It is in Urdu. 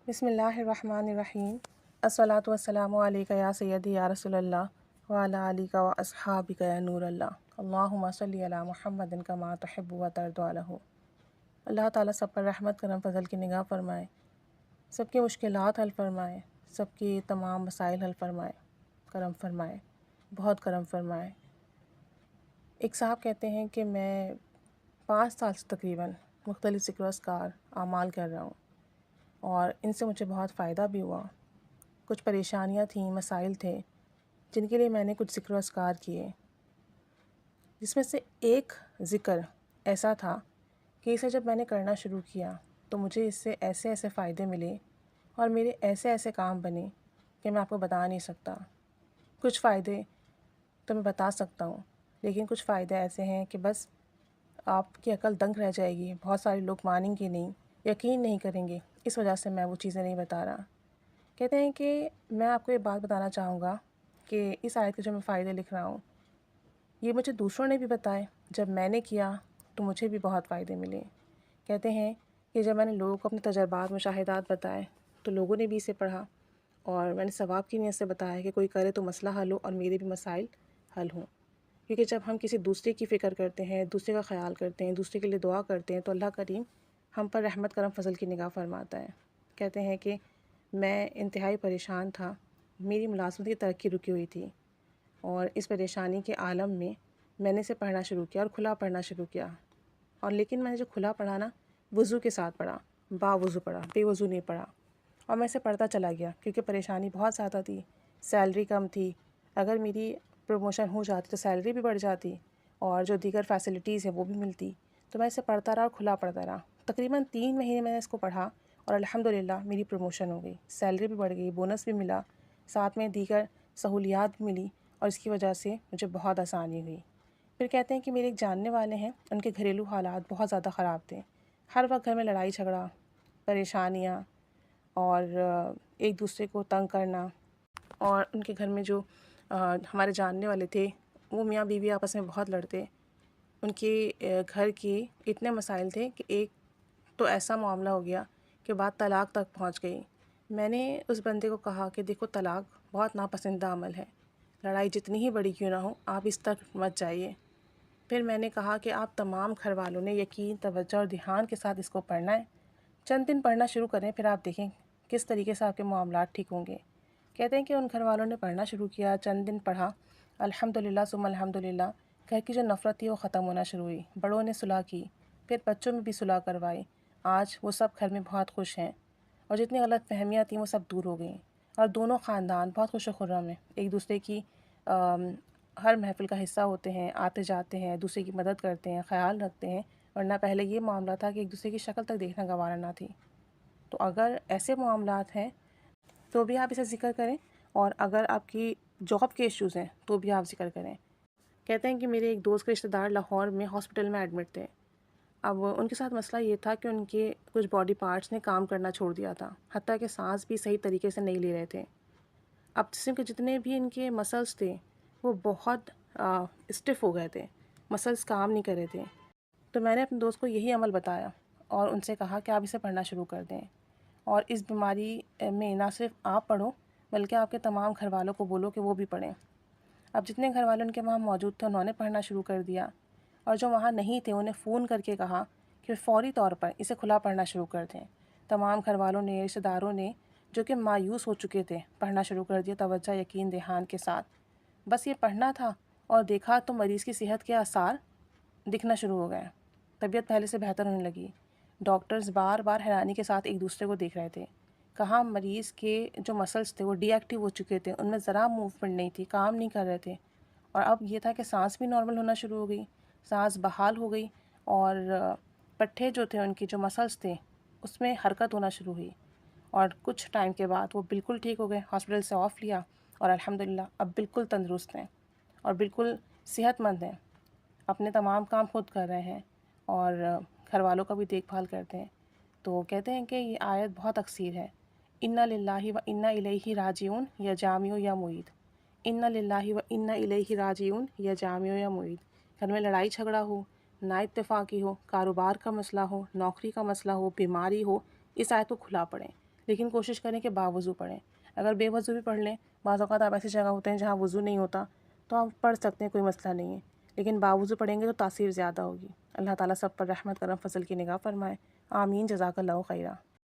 بسم اللہ الرحمن الرحیم۔ الصلاۃ والسلام علیک یا سیدی یا رسول اللہ وعلی آلک و اصحابک یا نور اللہ، اللہم صلی علی محمد کما تحب و ترضی عنہ۔ اللہ تعالیٰ سب پر رحمت کرم فضل کی نگاہ فرمائے، سب کی مشکلات حل فرمائے، سب کی تمام مسائل حل فرمائے، کرم فرمائے، بہت کرم فرمائے۔ ایک صاحب کہتے ہیں کہ میں 5 سال سے تقریباً مختلف ذکر و اذکار اعمال کر رہا ہوں، اور ان سے مجھے بہت فائدہ بھی ہوا۔ کچھ پریشانیاں تھیں، مسائل تھے جن کے لیے میں نے کچھ ذکر و اذکار کیے، جس میں سے ایک ذکر ایسا تھا کہ اسے جب میں نے کرنا شروع کیا تو مجھے اس سے ایسے ایسے فائدے ملے اور میرے ایسے ایسے کام بنے کہ میں آپ کو بتا نہیں سکتا۔ کچھ فائدے تو میں بتا سکتا ہوں، لیکن کچھ فائدے ایسے ہیں کہ بس آپ کی عقل دنگ رہ جائے گی، بہت سارے لوگ مانیں گے نہیں، یقین نہیں کریں گے، اس وجہ سے میں وہ چیزیں نہیں بتا رہا۔ کہتے ہیں کہ میں آپ کو یہ بات بتانا چاہوں گا کہ اس آیت کے جو میں فائدے لکھ رہا ہوں یہ مجھے دوسروں نے بھی بتائے، جب میں نے کیا تو مجھے بھی بہت فائدے ملے۔ کہتے ہیں کہ جب میں نے لوگوں کو اپنے تجربات مشاہدات بتائے تو لوگوں نے بھی اسے پڑھا، اور میں نے ثواب کی نیت سے بتایا کہ کوئی کرے تو مسئلہ حل ہو اور میرے بھی مسائل حل ہوں۔ کیونکہ جب ہم کسی دوسرے کی فکر کرتے ہیں، دوسرے کا خیال کرتے ہیں، دوسرے کے لیے دعا کرتے ہیں تو اللہ کریم ہم پر رحمت کرم فضل کی نگاہ فرماتا ہے۔ کہتے ہیں کہ میں انتہائی پریشان تھا، میری ملازمت کی ترقی رکی ہوئی تھی، اور اس پریشانی کے عالم میں نے اسے پڑھنا شروع کیا اور کھلا پڑھنا شروع کیا، اور لیکن میں نے جو کھلا پڑھا نا وضو کے ساتھ پڑھا، با وضو پڑھا، بے وضو نہیں پڑھا، اور میں اسے پڑھتا چلا گیا کیونکہ پریشانی بہت زیادہ تھی، سیلری کم تھی، اگر میری پروموشن ہو جاتی تو سیلری بھی بڑھ جاتی اور جو دیگر فیسلٹیز ہیں وہ بھی ملتی، تو میں اسے پڑھتا رہا اور کھلا پڑھتا رہا۔ تقریباً 3 مہینے میں نے اس کو پڑھا اور الحمدللہ میری پروموشن ہو گئی، سیلری بھی بڑھ گئی، بونس بھی ملا، ساتھ میں دیگر سہولیات بھی ملی، اور اس کی وجہ سے مجھے بہت آسانی ہوئی۔ پھر کہتے ہیں کہ میرے ایک جاننے والے ہیں، ان کے گھریلو حالات بہت زیادہ خراب تھے، ہر وقت گھر میں لڑائی جھگڑا، پریشانیاں، اور ایک دوسرے کو تنگ کرنا، اور ان کے گھر میں جو ہمارے جاننے والے تھے وہ میاں بیوی آپس میں بہت لڑتے، ان کے گھر کے اتنے مسائل تھے کہ ایک تو ایسا معاملہ ہو گیا کہ بات طلاق تک پہنچ گئی۔ میں نے اس بندے کو کہا کہ دیکھو طلاق بہت ناپسندہ عمل ہے، لڑائی جتنی ہی بڑی کیوں نہ ہو آپ اس تک مت جائیے۔ پھر میں نے کہا کہ آپ تمام گھر والوں نے یقین، توجہ اور دھیان کے ساتھ اس کو پڑھنا ہے، چند دن پڑھنا شروع کریں پھر آپ دیکھیں کس طریقے سے آپ کے معاملات ٹھیک ہوں گے۔ کہتے ہیں کہ ان گھر والوں نے پڑھنا شروع کیا، چند دن پڑھا، الحمدللہ ثم الحمدللہ گھر کی جو نفرت تھی وہ ختم ہونا شروع ہوئی، بڑوں نے صلح کی، پھر بچوں میں بھی صلح کروائی، آج وہ سب گھر میں بہت خوش ہیں، اور جتنی غلط فہمیاں تھیں وہ سب دور ہو گئیں، اور دونوں خاندان بہت خوش و خرم ہیں، ایک دوسرے کی ہر محفل کا حصہ ہوتے ہیں، آتے جاتے ہیں، دوسرے کی مدد کرتے ہیں، خیال رکھتے ہیں، ورنہ پہلے یہ معاملہ تھا کہ ایک دوسرے کی شکل تک دیکھنا گوارا نہ تھی۔ تو اگر ایسے معاملات ہیں تو بھی آپ اسے ذکر کریں، اور اگر آپ کی جاب کے ایشوز ہیں تو بھی آپ ذکر کریں۔ کہتے ہیں کہ میرے ایک دوست کے رشتہ دار لاہور میں ہاسپٹل میں ایڈمٹ تھے، اب ان کے ساتھ مسئلہ یہ تھا کہ ان کے کچھ باڈی پارٹس نے کام کرنا چھوڑ دیا تھا، حتیٰ کہ سانس بھی صحیح طریقے سے نہیں لے رہے تھے۔ اب جسم کے جتنے بھی ان کے مسلس تھے وہ بہت اسٹف ہو گئے تھے، مسلس کام نہیں کر رہے تھے۔ تو میں نے اپنے دوست کو یہی عمل بتایا اور ان سے کہا کہ آپ اسے پڑھنا شروع کر دیں، اور اس بیماری میں نہ صرف آپ پڑھو بلکہ آپ کے تمام گھر والوں کو بولو کہ وہ بھی پڑھیں۔ اب جتنے گھر والے ان کے وہاں موجود تھے انہوں نے پڑھنا شروع کر دیا، اور جو وہاں نہیں تھے انہیں فون کر کے کہا کہ فوری طور پر اسے کھلا پڑھنا شروع کر دیں۔ تمام گھر والوں نے، رشتہ داروں نے جو کہ مایوس ہو چکے تھے پڑھنا شروع کر دیا، توجہ، یقین، دھیان کے ساتھ۔ بس یہ پڑھنا تھا اور دیکھا تو مریض کی صحت کے آثار دکھنا شروع ہو گئے، طبیعت پہلے سے بہتر ہونے لگی۔ ڈاکٹرز بار بار حیرانی کے ساتھ ایک دوسرے کو دیکھ رہے تھے، کہاں مریض کے جو مسلس تھے وہ ڈی ایکٹیو ہو چکے تھے، ان میں ذرا موومنٹ نہیں تھی، کام نہیں کر رہے تھے، اور اب یہ تھا کہ سانس بھی نارمل ہونا شروع ہو گئی، سانس بحال ہو گئی، اور پٹھے جو تھے ان کی جو مسلس تھے اس میں حرکت ہونا شروع ہوئی، اور کچھ ٹائم کے بعد وہ بالکل ٹھیک ہو گئے، ہاسپٹل سے آف لیا، اور الحمدللہ اب بالکل تندرست ہیں اور بالکل صحت مند ہیں، اپنے تمام کام خود کر رہے ہیں اور گھر والوں کا بھی دیکھ بھال کرتے ہیں۔ تو کہتے ہیں کہ یہ آیت بہت اکثیر ہے، انا للہ و انا الیہ راجعون یا جامع یا معید، انا للہ و انا الیہ راجعون یا جامع یا معید۔ گھر میں لڑائی جھگڑا ہو، نا اتفاقی ہو، کاروبار کا مسئلہ ہو، نوکری کا مسئلہ ہو، بیماری ہو، اس آیت کو کھلا پڑھیں، لیکن کوشش کریں کہ باوضو پڑھیں۔ اگر بے وضو بھی پڑھ لیں، بعض اوقات آپ ایسی جگہ ہوتے ہیں جہاں وضو نہیں ہوتا، تو آپ پڑھ سکتے ہیں، کوئی مسئلہ نہیں ہے، لیکن باوضو پڑھیں گے تو تاثیر زیادہ ہوگی۔ اللہ تعالیٰ سب پر رحمت کرم فضل کی نگاہ فرمائے۔ آمین۔ جزاک اللہ خیرہ۔